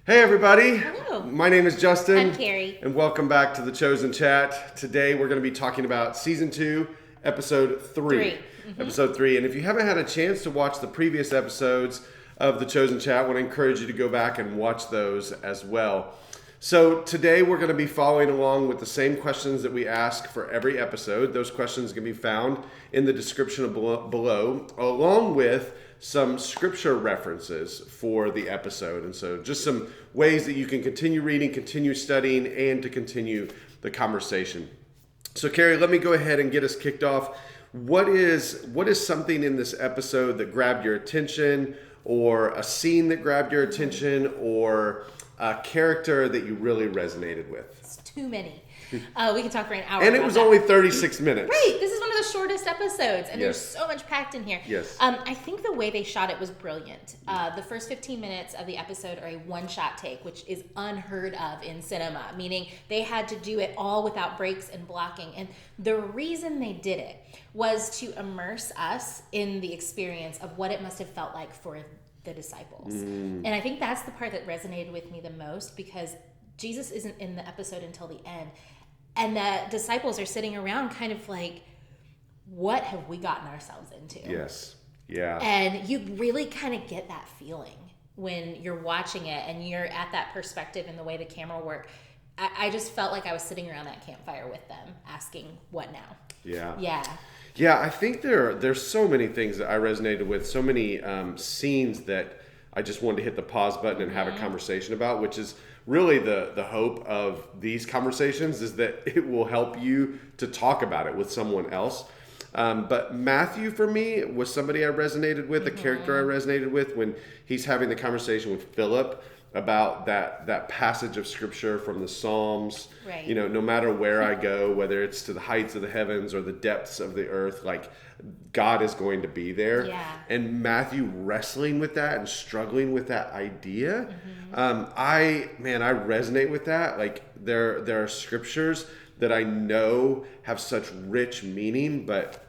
Hey everybody! Hello. My name is Justin. I'm Kerri. And welcome back to The Chosen Chat. Today we're going to be talking about Season 2, Episode 3. Episode 3. And if you haven't had a chance to watch the previous episodes of The Chosen Chat, I want to encourage you to go back and watch those as well. So today we're going to be following along with the same questions that we ask for every episode. Those questions can be found in the description below, along with some scripture references for the episode. And so just some ways that you can continue reading, continue studying, and to continue the conversation. So Kerri, let me go ahead and get us kicked off. What is something in this episode that grabbed your attention, or a scene that grabbed your attention, or a character that you really resonated with? It's too many. We can talk for an hour. And it was only 36 minutes. Right. This is one of the shortest episodes, and Yes. there's so much packed in here. Yes. I think the way they shot it was brilliant. The first 15 minutes of the episode are a one-shot take, which is unheard of in cinema, meaning they had to do it all without breaks and blocking. And the reason they did it was to immerse us in the experience of what it must have felt like for the disciples. And I think that's the part that resonated with me the most, because Jesus isn't in the episode until the end. And the disciples are sitting around kind of like, what have we gotten ourselves into? Yes. Yeah. And you really kind of get that feeling when you're watching it and you're at that perspective and the way the camera worked. I just felt like I was sitting around that campfire with them asking, what now? Yeah. Yeah. Yeah, I think there's so many things that I resonated with, so many scenes that I just wanted to hit the pause button and have a conversation about, which is really the hope of these conversations, is that it will help you to talk about it with someone else. But Matthew, for me, was somebody I resonated with, a character I resonated with when he's having the conversation with Philip about that passage of scripture from the Psalms. Right. You know, no matter where I go, whether it's to the heights of the heavens or the depths of the earth, like, God is going to be there. Yeah. And Matthew wrestling with that and struggling with that idea. I resonate with that. Like, there are scriptures that I know have such rich meaning, but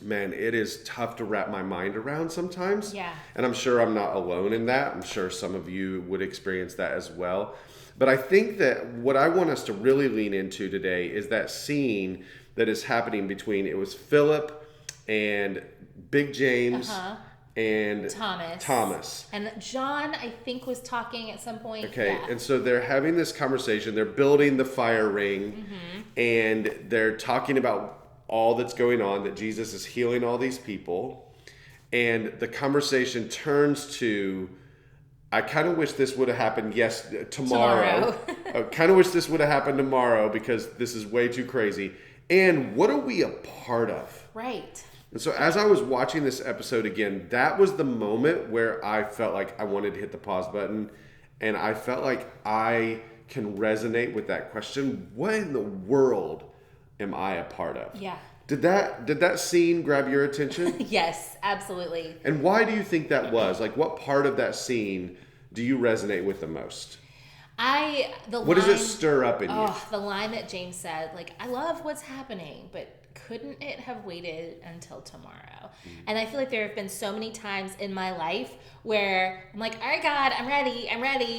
man, it is tough to wrap my mind around sometimes. Yeah. And I'm sure I'm not alone in that. I'm sure some of you would experience that as well. But I think that what I want us to really lean into today is that scene that is happening between, it was Philip and Big James and Thomas. And John, I think, was talking at some point. Okay, Yeah. and so they're having this conversation. They're building the fire ring, and they're talking about all that's going on, that Jesus is healing all these people. And the conversation turns to, I kind of wish this would have happened tomorrow. I kind of wish this would have happened tomorrow because this is way too crazy. And what are we a part of? Right. And so as I was watching this episode again, that was the moment where I felt like I wanted to hit the pause button. And I felt like I can resonate with that question. What in the world am I a part of? Yeah. Did that scene grab your attention? Yes, absolutely. And why do you think that was? Like, what part of that scene do you resonate with the most? What does it stir up in you? Oh, the line that James said, like, I love what's happening, but couldn't it have waited until tomorrow? And I feel like there have been so many times in my life where I'm like, all right, God, I'm ready.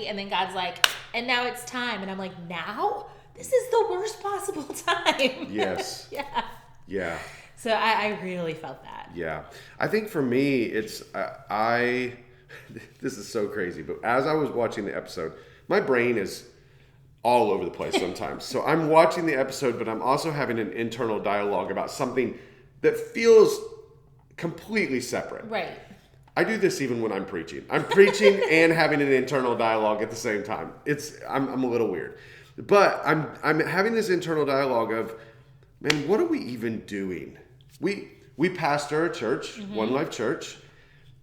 And then God's like, and now it's time. And I'm like, now? This is the worst possible time. Yes. Yeah. Yeah. So I really felt that. Yeah. I think for me, it's, this is so crazy, but as I was watching the episode, my brain is all over the place sometimes. So I'm watching the episode, but I'm also having an internal dialogue about something that feels completely separate. Right. I do this even when I'm preaching. I'm preaching and having an internal dialogue at the same time. I'm a little weird. But I'm having this internal dialogue of, man, what are we even doing? We pastor a church, One Life Church,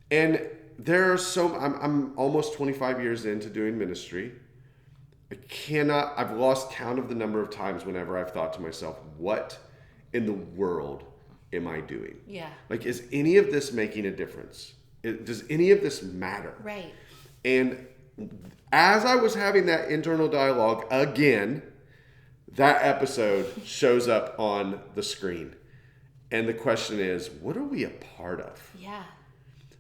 and there are I'm almost 25 years into doing ministry. I've lost count of the number of times whenever I've thought to myself, what in the world am I doing? Yeah. Like, is any of this making a difference? Does any of this matter? Right. And as I was having that internal dialogue again, that episode shows up on the screen. And the question is, what are we a part of? Yeah.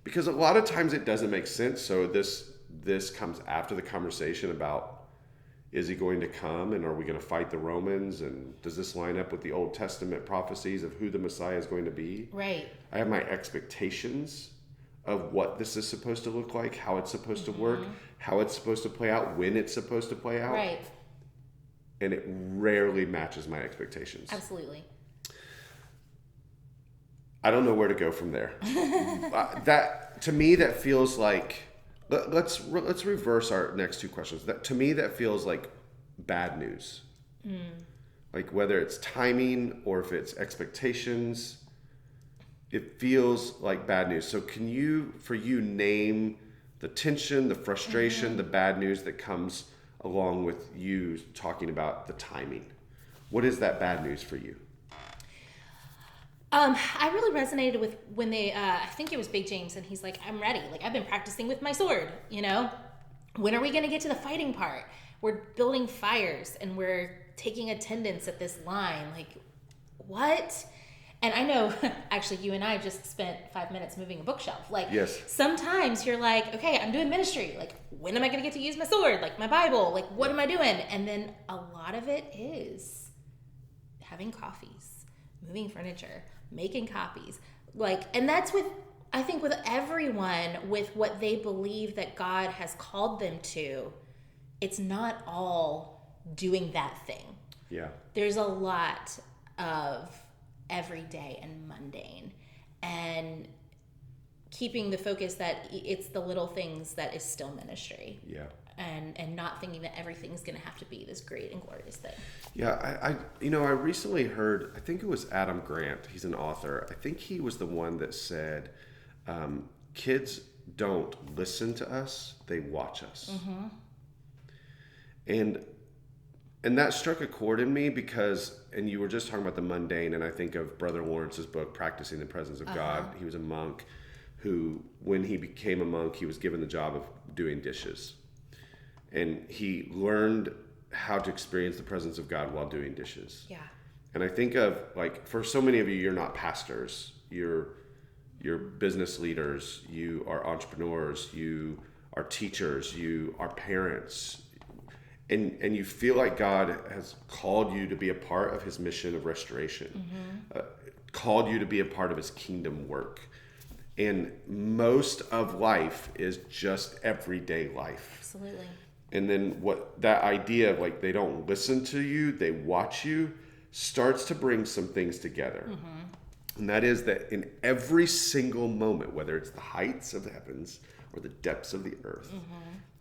Because a lot of times it doesn't make sense. So this this comes after the conversation about, is he going to come and are we going to fight the Romans? And does this line up with the Old Testament prophecies of who the Messiah is going to be? Right. I have my expectations of what this is supposed to look like, how it's supposed to work, how it's supposed to play out, when it's supposed to play out. Right. And it rarely matches my expectations. Absolutely. I don't know where to go from there. That to me, that feels like, let's reverse our next two questions. That to me, that feels like bad news. Like whether it's timing or if it's expectations, it feels like bad news. So can you, for you, name the tension, the frustration, the bad news that comes along with you talking about the timing? What is that bad news for you? I really resonated with when they, I think it was Big James, and he's like, I'm ready. Like, I've been practicing with my sword, you know? When are we going to get to the fighting part? We're building fires, and we're taking attendance at this line. Like, what? And I know, actually, you and I just spent 5 minutes moving a bookshelf. Like, yes. Sometimes you're like, okay, I'm doing ministry. Like, when am I going to get to use my sword? Like, my Bible? Like, what am I doing? And then a lot of it is having coffees, moving furniture, making copies. Like, and that's with, I think, with everyone, with what they believe that God has called them to. It's not all doing that thing. Yeah. There's a lot of everyday and mundane, and keeping the focus that it's the little things that is still ministry. Yeah. And not thinking that everything's going to have to be this great and glorious thing. Yeah, I recently heard, I think it was Adam Grant, he's an author. I think he was the one that said, kids don't listen to us, they watch us. And that struck a chord in me because, and you were just talking about the mundane, and I think of Brother Lawrence's book, Practicing the Presence of God. He was a monk who, when he became a monk, he was given the job of doing dishes. And he learned how to experience the presence of God while doing dishes. Yeah. And I think of, like, for so many of you, you're not pastors. You're business leaders. You are entrepreneurs. You are teachers. You are parents. And you feel like God has called you to be a part of his mission of restoration, called you to be a part of his kingdom work. And most of life is just everyday life. Absolutely. And then what that idea of, like, they don't listen to you, they watch you, starts to bring some things together. And that is that in every single moment, whether it's the heights of the heavens or the depths of the earth,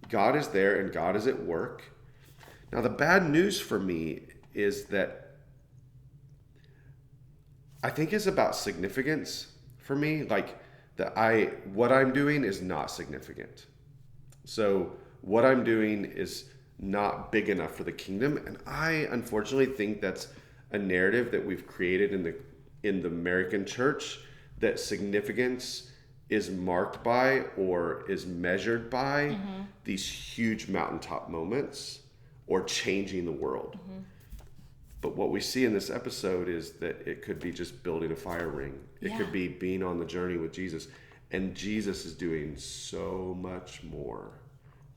God is there and God is at work. Now, the bad news for me is that I think it's about significance for me. Like, what I'm doing is not significant. So what I'm doing is not big enough for the kingdom. And I unfortunately think that's a narrative that we've created in the American church, that significance is marked by or is measured by these huge mountaintop moments or changing the world. But what we see in this episode is that it could be just building a fire ring. It could be being on the journey with Jesus. And Jesus is doing so much more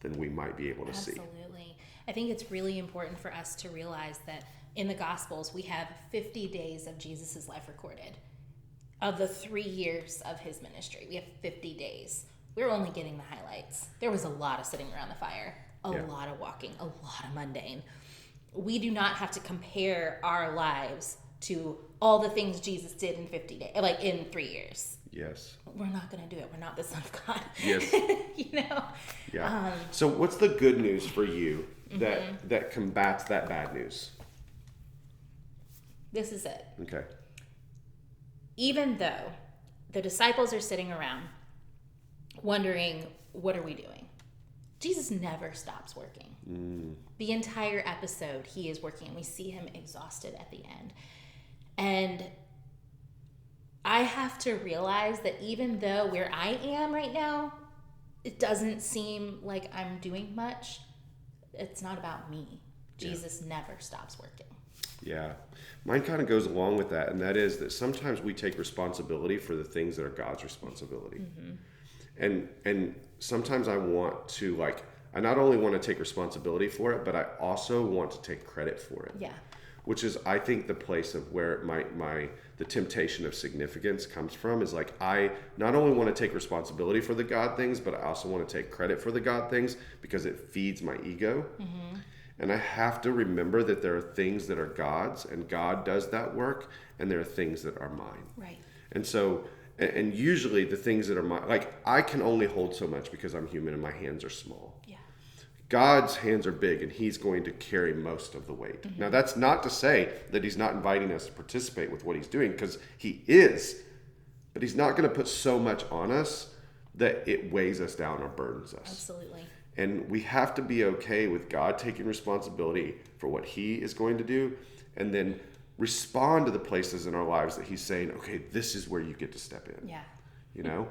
than we might be able to see. Absolutely. I think it's really important for us to realize that in the Gospels, we have 50 days of Jesus' life recorded. Of the 3 years of his ministry, we have 50 days. We're only getting the highlights. There was a lot of sitting around the fire, a lot of walking, a lot of mundane. We do not have to compare our lives to all the things Jesus did in 50 days, like in 3 years. Yes. We're not going to do it. We're not the Son of God. Yes. You know? Yeah. So what's the good news for you that combats that bad news? This is it. Okay. Even though the disciples are sitting around wondering, what are we doing? Jesus never stops working. The entire episode, he is working, and we see him exhausted at the end. And I have to realize that even though where I am right now, it doesn't seem like I'm doing much, it's not about me. Jesus never stops working. Yeah. Mine kind of goes along with that, and that is that sometimes we take responsibility for the things that are God's responsibility. And sometimes I want to I not only want to take responsibility for it, but I also want to take credit for it. Yeah. Which is, I think, the place of where the temptation of significance comes from, is I not only want to take responsibility for the God things, but I also want to take credit for the God things because it feeds my ego. Mm-hmm. And I have to remember that there are things that are God's, and God does that work, and there are things that are mine. Right. And so, and usually the things that are mine, I can only hold so much because I'm human and my hands are small. Yeah. God's hands are big, and he's going to carry most of the weight. Mm-hmm. Now, that's not to say that he's not inviting us to participate with what he's doing, because he is. But he's not going to put so much on us that it weighs us down or burdens us. Absolutely. And we have to be okay with God taking responsibility for what he is going to do, and then respond to the places in our lives that he's saying, okay, this is where you get to step in. Yeah. You know?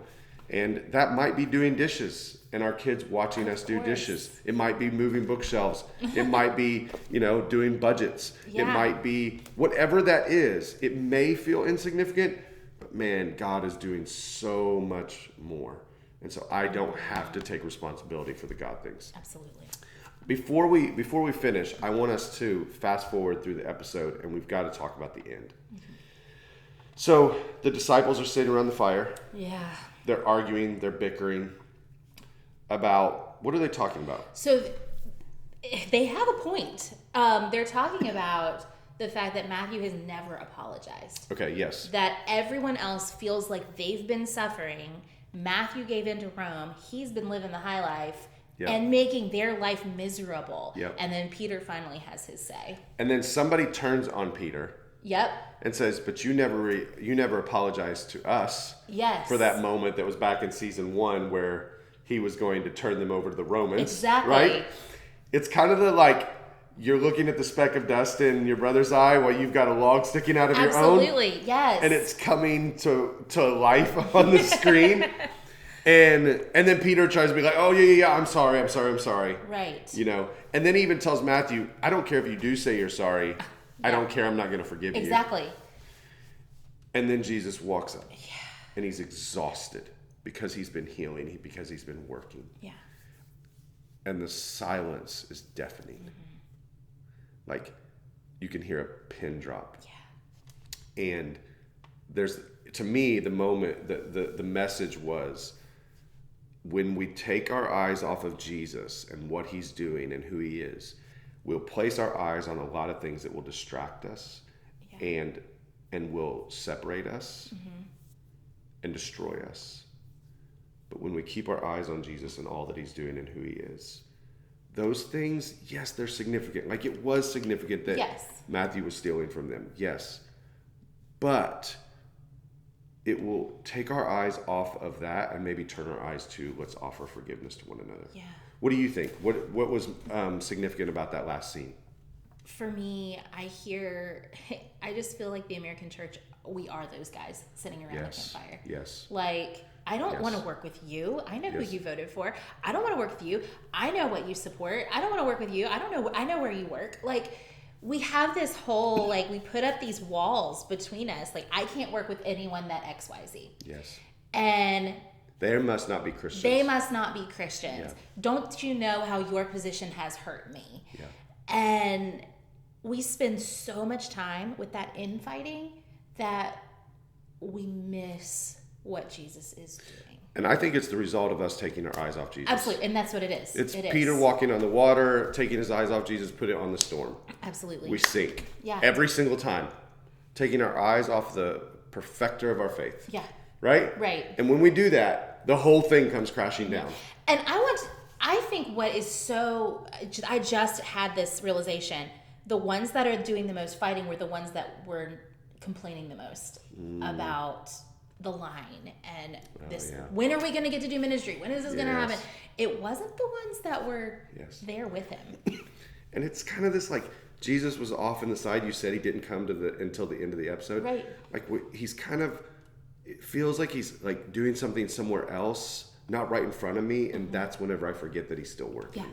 And that might be doing dishes and our kids watching us do dishes. It might be moving bookshelves. It might be, doing budgets. Yeah. It might be whatever that is. It may feel insignificant, but man, God is doing so much more. And so I don't have to take responsibility for the God things. Absolutely. Before we finish, I want us to fast forward through the episode, and we've got to talk about the end. Mm-hmm. So the disciples are sitting around the fire. Yeah. They're arguing, they're bickering about, what are they talking about? So they have a point. They're talking about the fact that Matthew has never apologized. Okay, yes. That everyone else feels like they've been suffering. Matthew gave in to Rome. He's been living the high life. Yep. And making their life miserable. Yep. And then Peter finally has his say. And then somebody turns on Peter. Yep. And says, but you never apologized to us. Yes. For that moment that was back in season 1 where he was going to turn them over to the Romans. Exactly. Right? It's kind of you're looking at the speck of dust in your brother's eye while you've got a log sticking out of your own. Absolutely, yes. And it's coming to life on the screen. And then Peter tries to be like, oh, yeah, I'm sorry. Right. And then he even tells Matthew, I don't care if you do say you're sorry. Yeah. I don't care. I'm not going to forgive you. Exactly. And then Jesus walks up. Yeah. And he's exhausted because he's been healing, because he's been working. Yeah. And the silence is deafening. Mm-hmm. You can hear a pin drop. Yeah. And there's, to me, the moment, the message was, when we take our eyes off of Jesus and what he's doing and who he is, we'll place our eyes on a lot of things that will distract us. Yeah. and will separate us. Mm-hmm. And destroy us. But when we keep our eyes on Jesus and all that he's doing and who he is, those things, yes, they're significant. It was significant that Matthew was stealing from them. Yes. But it will take our eyes off of that and maybe turn our eyes to, let's offer forgiveness to one another. Yeah. What do you think? What was significant about that last scene? For me, I just feel like the American church, we are those guys sitting around the campfire. Yes. I don't want to work with you. I know who you voted for. I don't want to work with you. I know what you support. I don't want to work with you. I know where you work. We have this whole, we put up these walls between us. I can't work with anyone that XYZ. Yes. And they must not be Christians. They must not be Christians. Yeah. Don't you know how your position has hurt me? Yeah. And we spend so much time with that infighting that we miss what Jesus is doing. And I think it's the result of us taking our eyes off Jesus. Absolutely, and that's what it is. It's Peter walking on the water, taking his eyes off Jesus, put it on the storm. Absolutely. We sink. Yeah. Every single time. Taking our eyes off the perfecter of our faith. Yeah. Right? Right. And when we do that, the whole thing comes crashing down. And I think what is so, I just had this realization, the ones that are doing the most fighting were the ones that were complaining the most about the line and when are we going to get to do ministry? When is this going to happen? It wasn't the ones that were there with him. And it's kind of this Jesus was off in the side. You said he didn't come until the end of the episode. Right. He's kind of, it feels like he's doing something somewhere else, not right in front of me. And that's whenever I forget that he's still working. Yeah.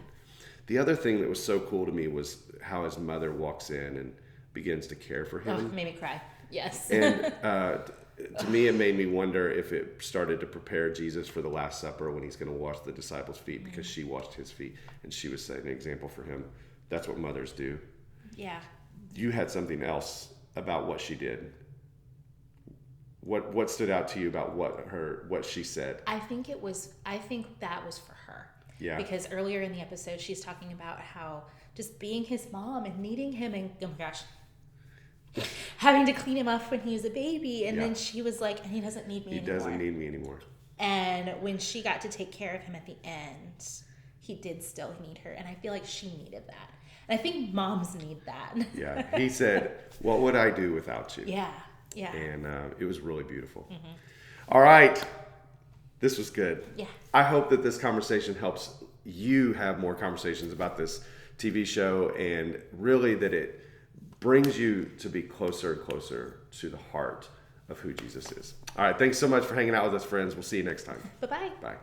The other thing that was so cool to me was how his mother walks in and begins to care for him. Oh, made me cry. Yes. And to me, it made me wonder if it started to prepare Jesus for the Last Supper when he's going to wash the disciples' feet, because she washed his feet and she was setting an example for him. That's what mothers do. Yeah. You had something else about what she did. What stood out to you about what she said? I think that was for her. Yeah. Because earlier in the episode, she's talking about how just being his mom and needing him, and oh my gosh, having to clean him up when he was a baby. And then she was like, and he doesn't need me anymore. He doesn't need me anymore. And when she got to take care of him at the end, he did still need her. And I feel like she needed that. And I think moms need that. Yeah. He said, what would I do without you? Yeah. Yeah. And it was really beautiful. Mm-hmm. All right. This was good. Yeah. I hope that this conversation helps you have more conversations about this TV show, and really that it brings you to be closer and closer to the heart of who Jesus is. All right. Thanks so much for hanging out with us, friends. We'll see you next time. Bye-bye. Bye.